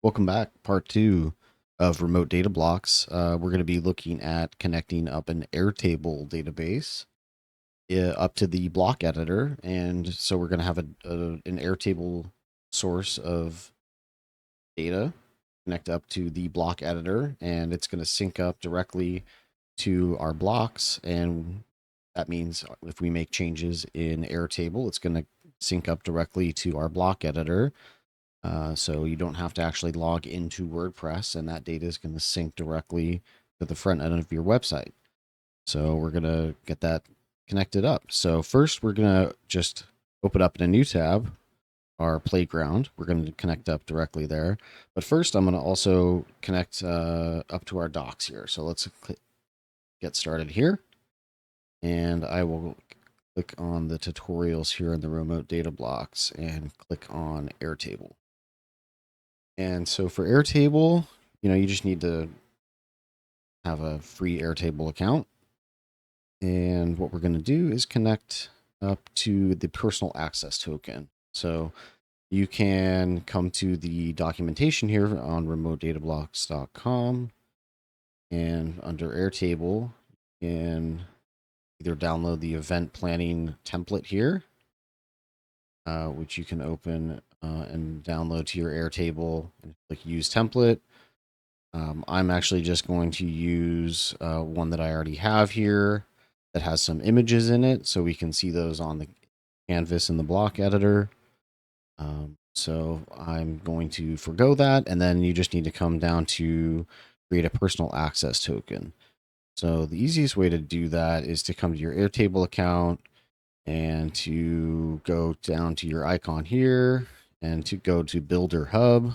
Welcome back. Part two of remote data blocks. We're going to be looking at connecting up an Airtable database up to the block editor. And so we're going to have an Airtable source of data connect up to the block editor, and it's going to sync up directly to our blocks. And that means if we make changes in Airtable, it's going to sync up directly to our block editor. So you don't have to actually log into WordPress, and that data is going to sync directly to the front end of your website. So we're going to get that connected up. So first, we're going to just open up in a new tab, our playground. We're going to connect up directly there. But first, I'm going to also connect up to our docs here. So let's get started here. And I will click on the tutorials here in the remote data blocks and click on Airtable. And so for Airtable, you just need to have a free Airtable account. And what we're going to do is connect up to the personal access token. So you can come to the documentation here on remotedatablocks.com, and under Airtable, you can either download the event planning template here, which you can open and download to your Airtable and click use template. I'm actually just going to use one that I already have here that has some images in it, so we can see those on the canvas in the block editor. So I'm going to forgo that, and then you just need to come down to create a personal access token. So the easiest way to do that is to come to your Airtable account and to go down to your icon here and to go to Builder Hub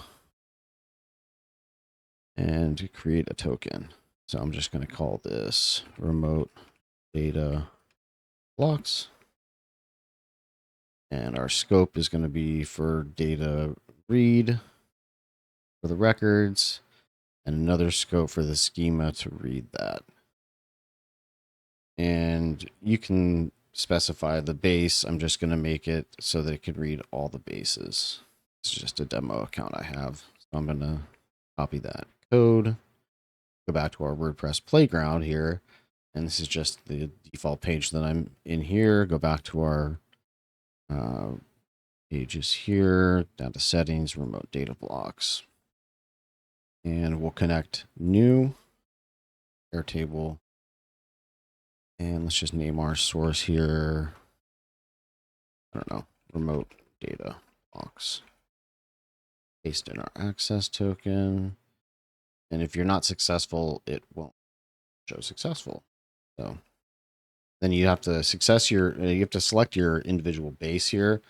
and to create a token. So I'm just going to call this remote data blocks. And our scope is going to be for data read for the records, and another scope for the schema to read that. And you can specify the base. I'm just going to make it so that it can read all the bases. It's just a demo account I have. So I'm going to copy that code, go back to our WordPress playground here. And this is just the default page that I'm in here. Go back to our pages here, down to settings, remote data blocks. And we'll connect new Airtable. And let's just name our source here. I don't know, remote data blocks. Paste in our access token. And if you're not successful, it won't show successful. So then you have to select your individual base here.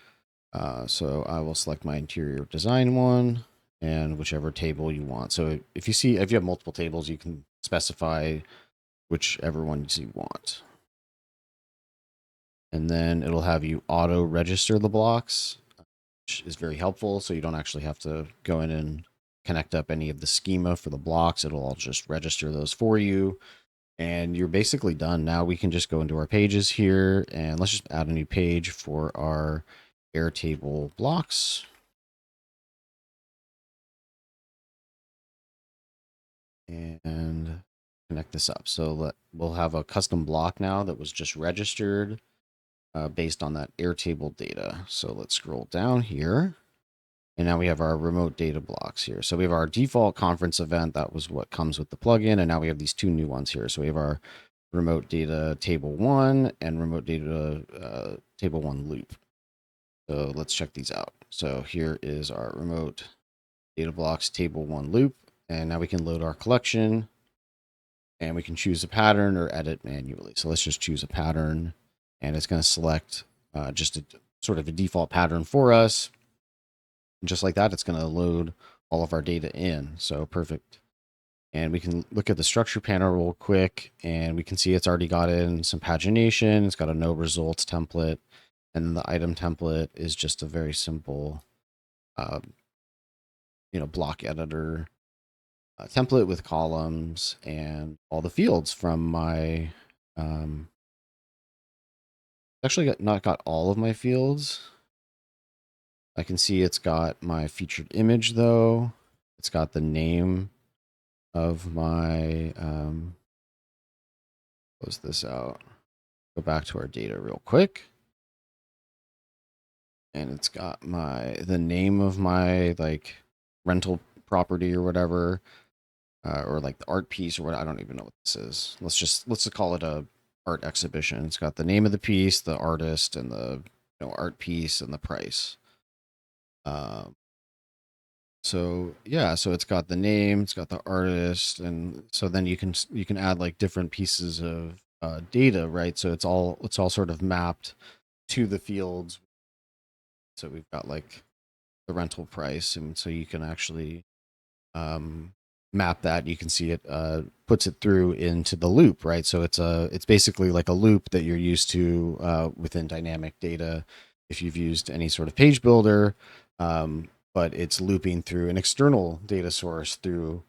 So I will select my interior design one and whichever table you want. So if you have multiple tables, you can specify whichever ones you want. And then it'll have you auto register the blocks, which is very helpful. So you don't actually have to go in and connect up any of the schema for the blocks. It'll all just register those for you. And you're basically done. Now we can just go into our pages here and let's just add a new page for our Airtable blocks. And connect this up. So we'll have a custom block now that was just registered based on that Airtable data. So let's scroll down here. And now we have our remote data blocks here. So we have our default conference event. That was what comes with the plugin. And now we have these two new ones here. So we have our remote data table 1 and remote data table 1 loop. So let's check these out. So here is our remote data blocks table 1 loop. And now we can load our collection and we can choose a pattern or edit manually. So let's just choose a pattern and it's going to select just a sort of a default pattern for us. And just like that, it's going to load all of our data in. So perfect. And we can look at the structure panel real quick and we can see it's already got in some pagination. It's got a no results template. And then the item template is just a very simple, block editor template with columns and all the fields from my, actually not got all of my fields. I can see it's got my featured image though. It's got the name of my, close this out, go back to our data real quick. And it's got the name of my like rental property or whatever, or like the art piece or what. I don't even know what this is. Let's just call it a art exhibition. It's got the name of the piece, the artist, and the art piece and the price. So yeah, so it's got the name, it's got the artist, and so then you can add like different pieces of data, right? So it's all sort of mapped to the fields. So we've got like the rental price, and so you can actually map that. You can see it puts it through into the loop, right? So it's basically like a loop that you're used to within dynamic data if you've used any sort of page builder, but it's looping through an external data source through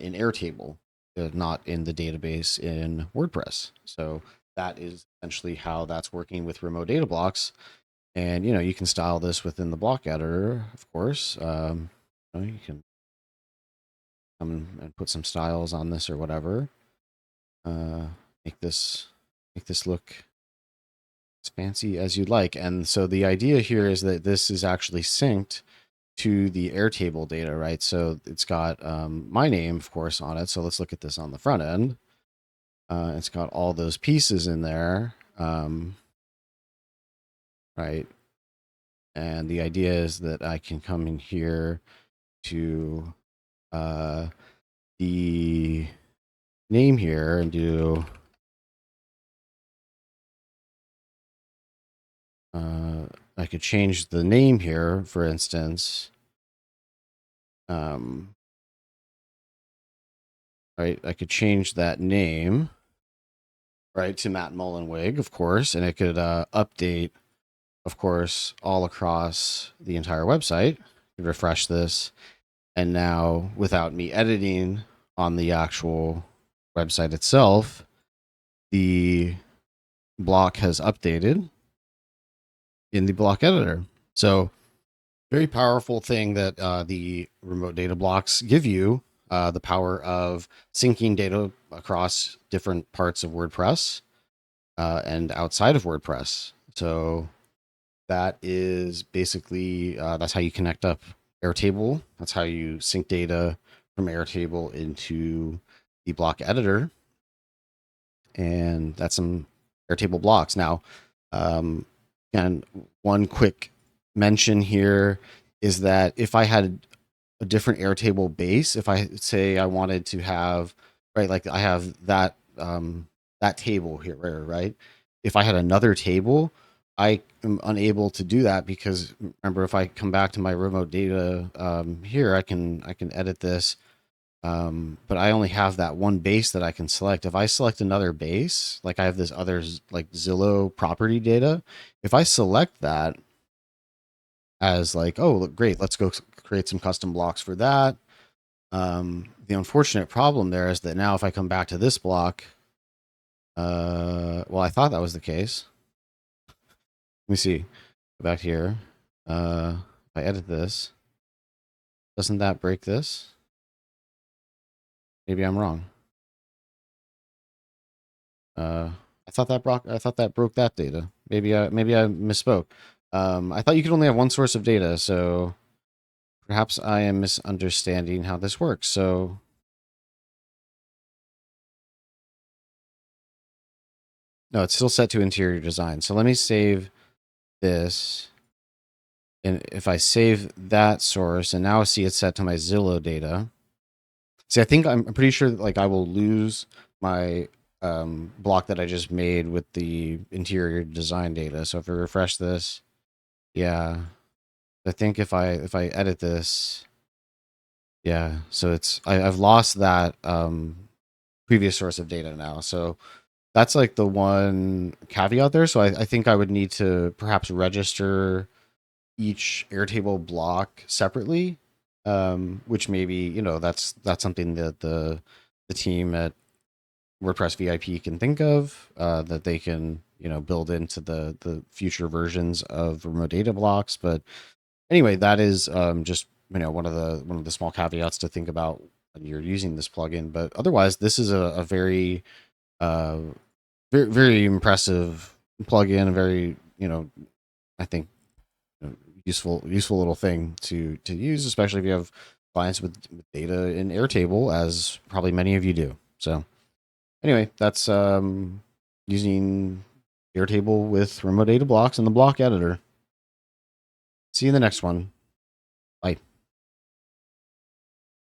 in Airtable, not in the database in WordPress. So that is essentially how that's working with remote data blocks. And you can style this within the block editor, of course. You can come and put some styles on this or whatever. Uh, make this look as fancy as you'd like. And so the idea here is that this is actually synced to the Airtable data, right? So it's got my name, of course, on it. So let's look at this on the front end. It's got all those pieces in there, right? And the idea is that I can come in here to the name here and do I could change the name here, for instance. Right, I could change that name, right, to Matt Mullenweg, of course, and it could update, of course, all across the entire website. Refresh this, and now without me editing on the actual website itself, the block has updated in the block editor. So very powerful thing that the remote data blocks give you, the power of syncing data across different parts of WordPress and outside of WordPress. So that is basically, that's how you connect up Airtable. That's how you sync data from Airtable into the block editor. And that's some Airtable blocks. Now, and one quick mention here is that if I had a different Airtable base, if I say I wanted to have, right, like I have that that table here, right? If I had another table, I am unable to do that because remember, if I come back to my remote data here, I can edit this. But I only have that one base that I can select. If I select another base, like I have this other like Zillow property data, if I select that as like, oh, look, great, let's go create some custom blocks for that. The unfortunate problem there is that now if I come back to this block, well, I thought that was the case. Let me see. Go back here. If I edit this, doesn't that break this? Maybe I'm wrong. I thought that broke that data. Maybe I misspoke. I thought you could only have one source of data, so perhaps I am misunderstanding how this works. So no, it's still set to interior design. So let me save this. And if I save that source and now see it's set to my Zillow data. See, I think I'm pretty sure that, like I will lose my block that I just made with the interior design data. So if I refresh this, yeah, I think if I edit this, yeah, so I've lost that previous source of data now. So that's like the one caveat there. So I think I would need to perhaps register each Airtable block separately, which maybe that's something that the team at WordPress VIP can think of, that they can build into the future versions of remote data blocks. But anyway, that is just one of the small caveats to think about when you're using this plugin. But otherwise, this is a very uh, very impressive plugin. A very I think useful little thing to use, especially if you have clients with data in Airtable, as probably many of you do. So anyway, that's using Airtable with remote data blocks and the block editor. See you in the next one.